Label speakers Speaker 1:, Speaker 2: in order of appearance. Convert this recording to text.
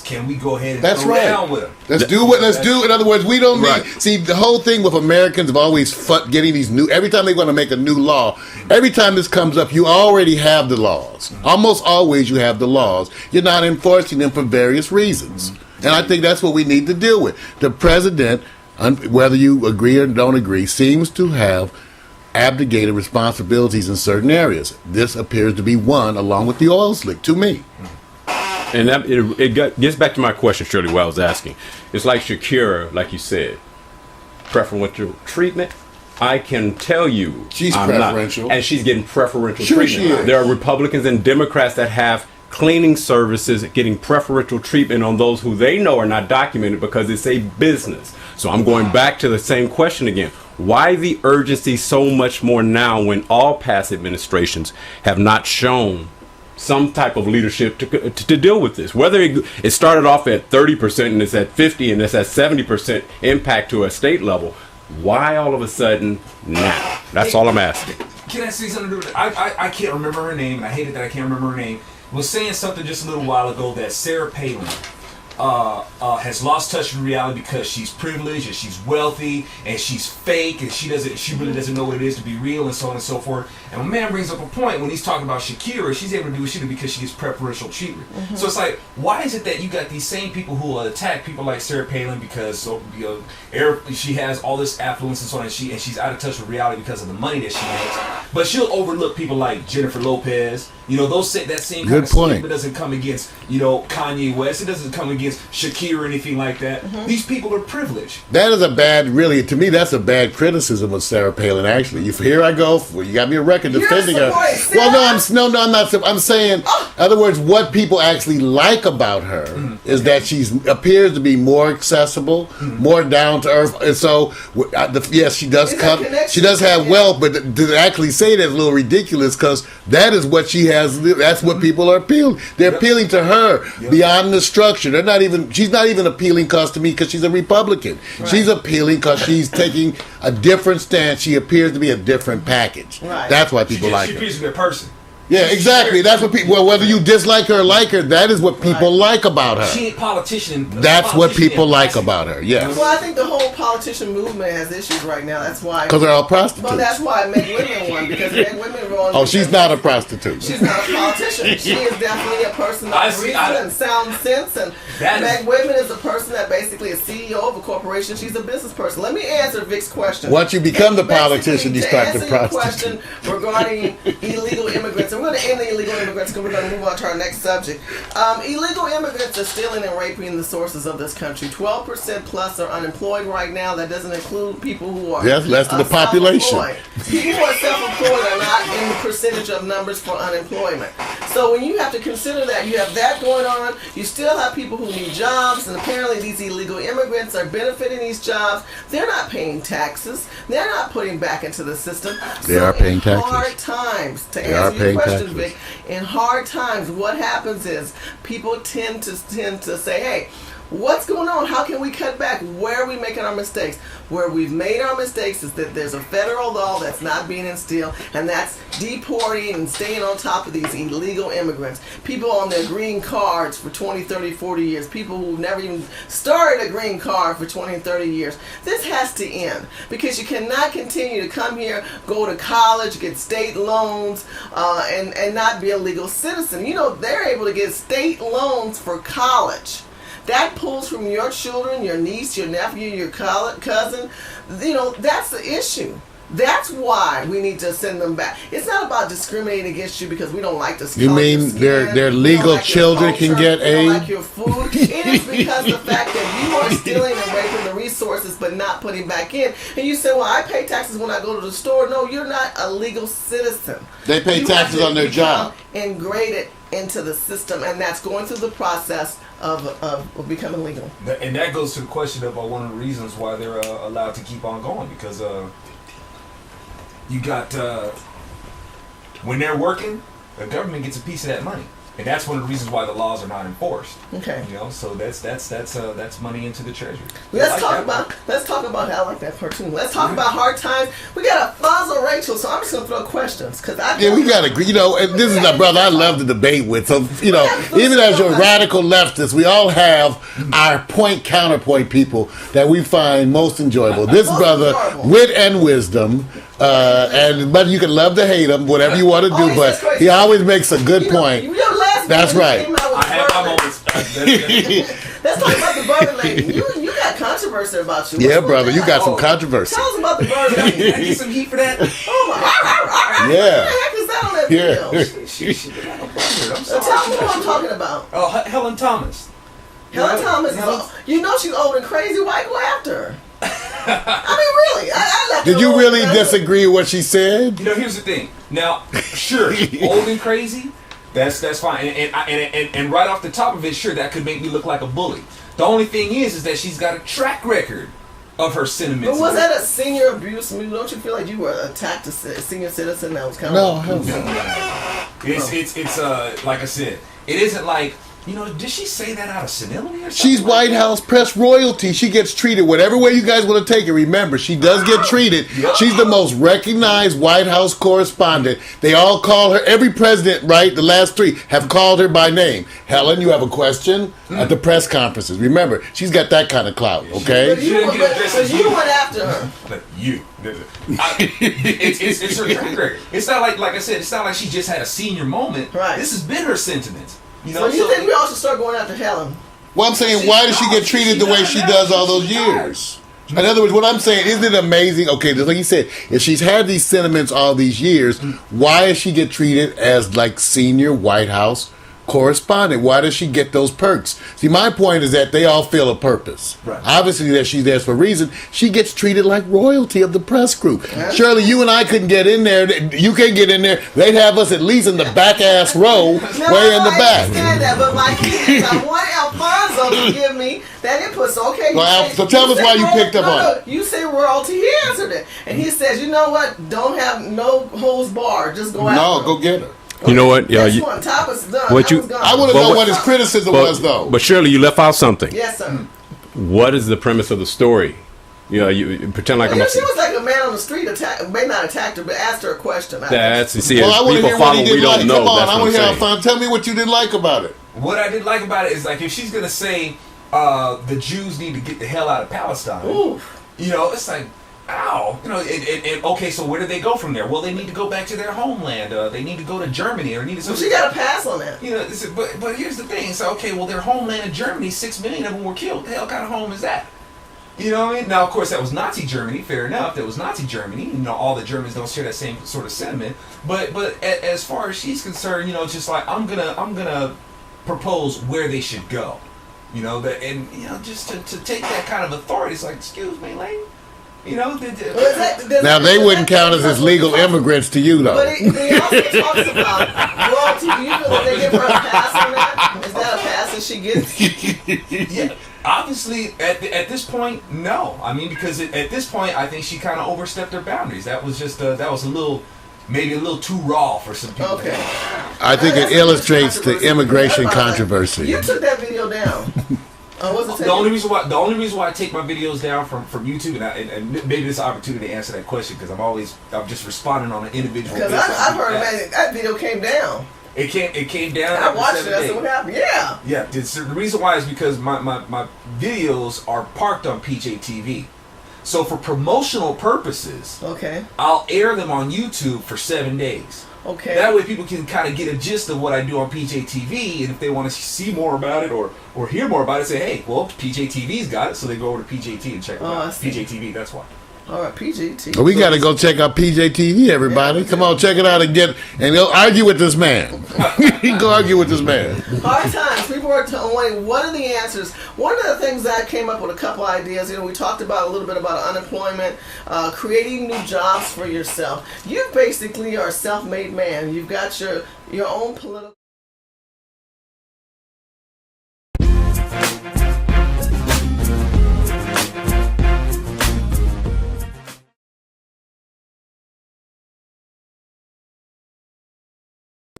Speaker 1: can we go ahead and
Speaker 2: That's
Speaker 1: throw
Speaker 2: right.
Speaker 1: down with them?
Speaker 2: Let's do. In other words, we don't need. See, the whole thing with Americans of always getting these new. Every time they want to make a new law, every time this comes up, you already have the laws. Almost always, you have the laws. You're not enforcing them for various reasons, and I think that's what we need to deal with. The president, whether you agree or don't agree, seems to have abdicated responsibilities in certain areas. This appears to be one, along with the oil slick, to me.
Speaker 3: And gets back to my question, Shirley, what I was asking. It's like Shakira, like you said, preferential treatment. I can tell you
Speaker 2: she's
Speaker 3: I'm
Speaker 2: preferential.
Speaker 3: Not, and she's getting preferential
Speaker 2: Sure
Speaker 3: treatment.
Speaker 2: She is.
Speaker 3: There are Republicans and Democrats that have cleaning services getting preferential treatment on those who they know are not documented because it's a business. So I'm going back to the same question again. Why the urgency so much more now when all past administrations have not shown some type of leadership to deal with this? Whether it started off at 30% and it's at 50% and it's at 70% impact to a state level, why all of a sudden now? That's all I'm asking.
Speaker 1: Can I say something to do with it? I can't remember her name, and I hate it that I can't remember her name. Was saying something just a little while ago that Sarah Palin has lost touch with reality because she's privileged and she's wealthy and she's fake and she really doesn't know what it is to be real and so on and so forth. And when man brings up a point when he's talking about Shakira, she's able to do what she did because she gets preferential treatment. Mm-hmm. So it's like, why is it that you got these same people who will attack people like Sarah Palin because she has all this affluence and so on, and she's out of touch with reality because of the money that she makes, but she'll overlook people like Jennifer Lopez. That same kind of statement doesn't come against Kanye West. It doesn't come against Shakira or anything like that. Mm-hmm. These people are privileged.
Speaker 2: That is to me, that's a bad criticism of Sarah Palin, actually. Here I go. You got me a record defending her. I'm not. I'm saying, in other words, what people actually like about her is that she appears to be more accessible, more down to earth. And so, yes, she does come. She does have wealth, but to actually say that is a little ridiculous because that is what she has. That's what people are appealing. They're appealing to her beyond the structure. They're not even. She's not even appealing to me because she's a Republican. Right. She's appealing because she's taking a different stance. She appears to be a different package. Right. That's why people like her.
Speaker 1: She appears to be a person.
Speaker 2: Yeah, exactly. That's what people. Well, whether you dislike her or like her, that is what people like about her.
Speaker 1: She ain't politician.
Speaker 2: That's what people like about her. Yes.
Speaker 4: Well, I think the whole politician movement has issues right now. That's why.
Speaker 2: Because they're all prostitutes.
Speaker 4: Well, that's why Meg Whitman won, because Meg Whitman won.
Speaker 2: Oh, she's not a prostitute.
Speaker 4: She's not a politician. She is definitely a person of reason and sound sense. And Meg Whitman is a person that basically is CEO of a corporation. She's a business person. Let me answer Vic's question.
Speaker 2: Once you become the politician, you start the prostitute.
Speaker 4: Question regarding illegal immigrants. We're going to end the illegal immigrants because we're going to move on to our next subject. Illegal immigrants are stealing and raping the sources of this country. 12% plus are unemployed right now. That doesn't include people who are
Speaker 2: less than the population.
Speaker 4: People who are self-employed are not in the percentage of numbers for unemployment. So when you have to consider that, you have that going on. You still have people who need jobs, and apparently these illegal immigrants are benefiting these jobs. They're not paying taxes. They're not putting back into the system.
Speaker 2: They are paying taxes.
Speaker 4: In hard times, to answer your question, Vic, in hard times, what happens is people tend to say, hey, what's going on? How can we cut back? Where are we making our mistakes? Where we've made our mistakes is that there's a federal law that's not being instilled, and that's deporting and staying on top of these illegal immigrants. People on their green cards for 20, 30, 40 years. People who've never even started a green card for 20, 30 years. This has to end because you cannot continue to come here, go to college, get state loans, and not be a legal citizen. They're able to get state loans for college. That pulls from your children, your niece, your nephew, your cousin. That's the issue. That's why we need to send them back. It's not about discriminating against you because we don't like the skin.
Speaker 2: You mean their legal children can get aid?
Speaker 4: We don't like your food. It is because the fact that you are stealing and raping the resources but not putting back in. And you say, well, I pay taxes when I go to the store. No, you're not a legal citizen.
Speaker 2: They pay taxes on their job.
Speaker 4: Integrated into the system, and that's going through the process of becoming legal.
Speaker 1: And that goes to the question of one of the reasons why they're allowed to keep on going, because you got when they're working, the government gets a piece of that money. And that's one of the reasons why the laws are not enforced.
Speaker 4: Okay.
Speaker 1: You know, so that's money into the treasury.
Speaker 4: Let's talk about I like that cartoon. Let's talk about hard times. We got Alfonzo, Rachel, so I'm just gonna throw questions because
Speaker 2: we got to agree. You know, and this is a brother I love to debate with. So you know, even as your radical leftists, we all have our counterpoint people that we find most enjoyable. This brother, wit and wisdom. But you can love to hate him, whatever you want to do. But he always makes a good point. That's right.
Speaker 1: I have my moments.
Speaker 4: Let's talk about the bourbon lady. You got controversy about you.
Speaker 2: Yeah, brother, you got some controversy.
Speaker 4: Tell us about the bourbon lady.
Speaker 1: Can I get some heat for that?
Speaker 4: Oh my!
Speaker 2: Yeah.
Speaker 4: What the heck is that on that video?
Speaker 1: I'm sorry.
Speaker 4: Tell me what I'm talking about.
Speaker 1: Oh, Helen Thomas.
Speaker 4: Helen Thomas is you know she's old and crazy. Why go after her? I mean, really? I
Speaker 2: Did you really disagree with what she said?
Speaker 1: You know, here's the thing. Now, sure, old and crazy. That's fine. And right off the top of it, sure, that could make me look like a bully. The only thing is that she's got a track record of her sentiments.
Speaker 4: But was that a senior abuse? I mean, don't you feel like you were attacked a senior citizen that was kind of...
Speaker 1: No. It's like I said, it isn't like, you know, did she say that out of senility or something?
Speaker 2: She's White House press royalty. She gets treated whatever way you guys want to take it. Remember, she does get treated. She's the most recognized White House correspondent. They all call her, every president, right, the last three, have called her by name. Helen, you have a question at the press conferences. Remember, she's got that kind of clout, okay?
Speaker 4: But you went after her.
Speaker 1: But you. It's her track record. It's not like I said, it's not like she just had a senior moment.
Speaker 4: Right.
Speaker 1: This has been her sentiments. You know,
Speaker 4: so you think we all should start going after Helen?
Speaker 2: Well, I'm saying, why does she get treated the way she does all those years? In other words, what I'm saying, isn't it amazing? Okay, just like you said, if she's had these sentiments all these years, why does she get treated as like senior White House correspondent? Why does she get those perks? See, my point is that they all feel a purpose. Right. Obviously, that she's there for a reason. She gets treated like royalty of the press group. Shirley, you and I couldn't get in there. You can't get in there. They'd have us at least in the back ass row, way in the back.
Speaker 4: I understand that, but my kids, I want Alfonso to give me that input. So, okay.
Speaker 2: So tell us why you picked up on it.
Speaker 4: You say royalty. He answered it. And he says, you know what? Don't have no holds barred. Just go after her.
Speaker 2: No, go get her.
Speaker 3: You know what? Yeah,
Speaker 4: I want
Speaker 2: to know what his criticism was, though.
Speaker 3: But Shirley, you left out something.
Speaker 4: Yes, sir.
Speaker 3: What is the premise of the story? You know, you pretend like
Speaker 4: she was like a man on the street may not attacked her, but asked her a question.
Speaker 3: That's you see,
Speaker 2: well, I
Speaker 3: people follow. We don't know.
Speaker 2: Come on, I want to hear Alfonso. Tell me what you didn't like about it.
Speaker 1: What I didn't like about it is like if she's gonna say the Jews need to get the hell out of Palestine.
Speaker 4: Ooh.
Speaker 1: You know, it's like. Ow, you know, and okay, so where do they go from there? Well, they need to go back to their homeland. They need to go to Germany, or need to.
Speaker 4: So she got a pass on that.
Speaker 1: You know, but here's the thing. So okay, well, their homeland in Germany, 6 million of them were killed. The hell kind of home is that? You know what I mean? Now, of course, that was Nazi Germany. Fair enough, that was Nazi Germany. You know, all the Germans don't share that same sort of sentiment. But as far as she's concerned, you know, it's just like I'm gonna propose where they should go. You know that, and you know, just to take that kind of authority, it's like, excuse me, lady. You know,
Speaker 2: now they wouldn't count as legal immigrants to you, though.
Speaker 4: But he also talks about royalty. Do you feel that they give her a pass on that? Is that a pass that she gets?
Speaker 1: Yeah, obviously, at this point, no. I mean, because at this point, I think she kind of overstepped her boundaries. That was just that was maybe a little too raw for some people.
Speaker 4: Okay.
Speaker 2: I think it illustrates the immigration controversy.
Speaker 4: You took that video down.
Speaker 1: The only reason why I take my videos down from YouTube, and maybe this is an opportunity to answer that question because I'm just responding on an individual basis.
Speaker 4: Because I've heard that video came down.
Speaker 1: It came down.
Speaker 4: I watched it. I said, what happened? Yeah.
Speaker 1: Yeah. The reason why is because my videos are parked on PJ TV. So for promotional purposes,
Speaker 4: okay,
Speaker 1: I'll air them on YouTube for 7 days.
Speaker 4: Okay.
Speaker 1: That way people can kind of get a gist of what I do on PJ TV, and if they want to see more about it or hear more about it, say, hey, well, PJ TV's got it, so they go over to PJT and check it out. PJ TV, that's why.
Speaker 4: All right, PJT.
Speaker 2: Well, we got to go check out PJ TV, everybody. Come on, check it out and go argue with this man. Go argue with this man.
Speaker 4: Hard times. People are wondering, what are the answers? One of the things that I came up with a couple ideas. You know, we talked about a little bit about unemployment, creating new jobs for yourself. You basically are a self-made man. You've got your own political.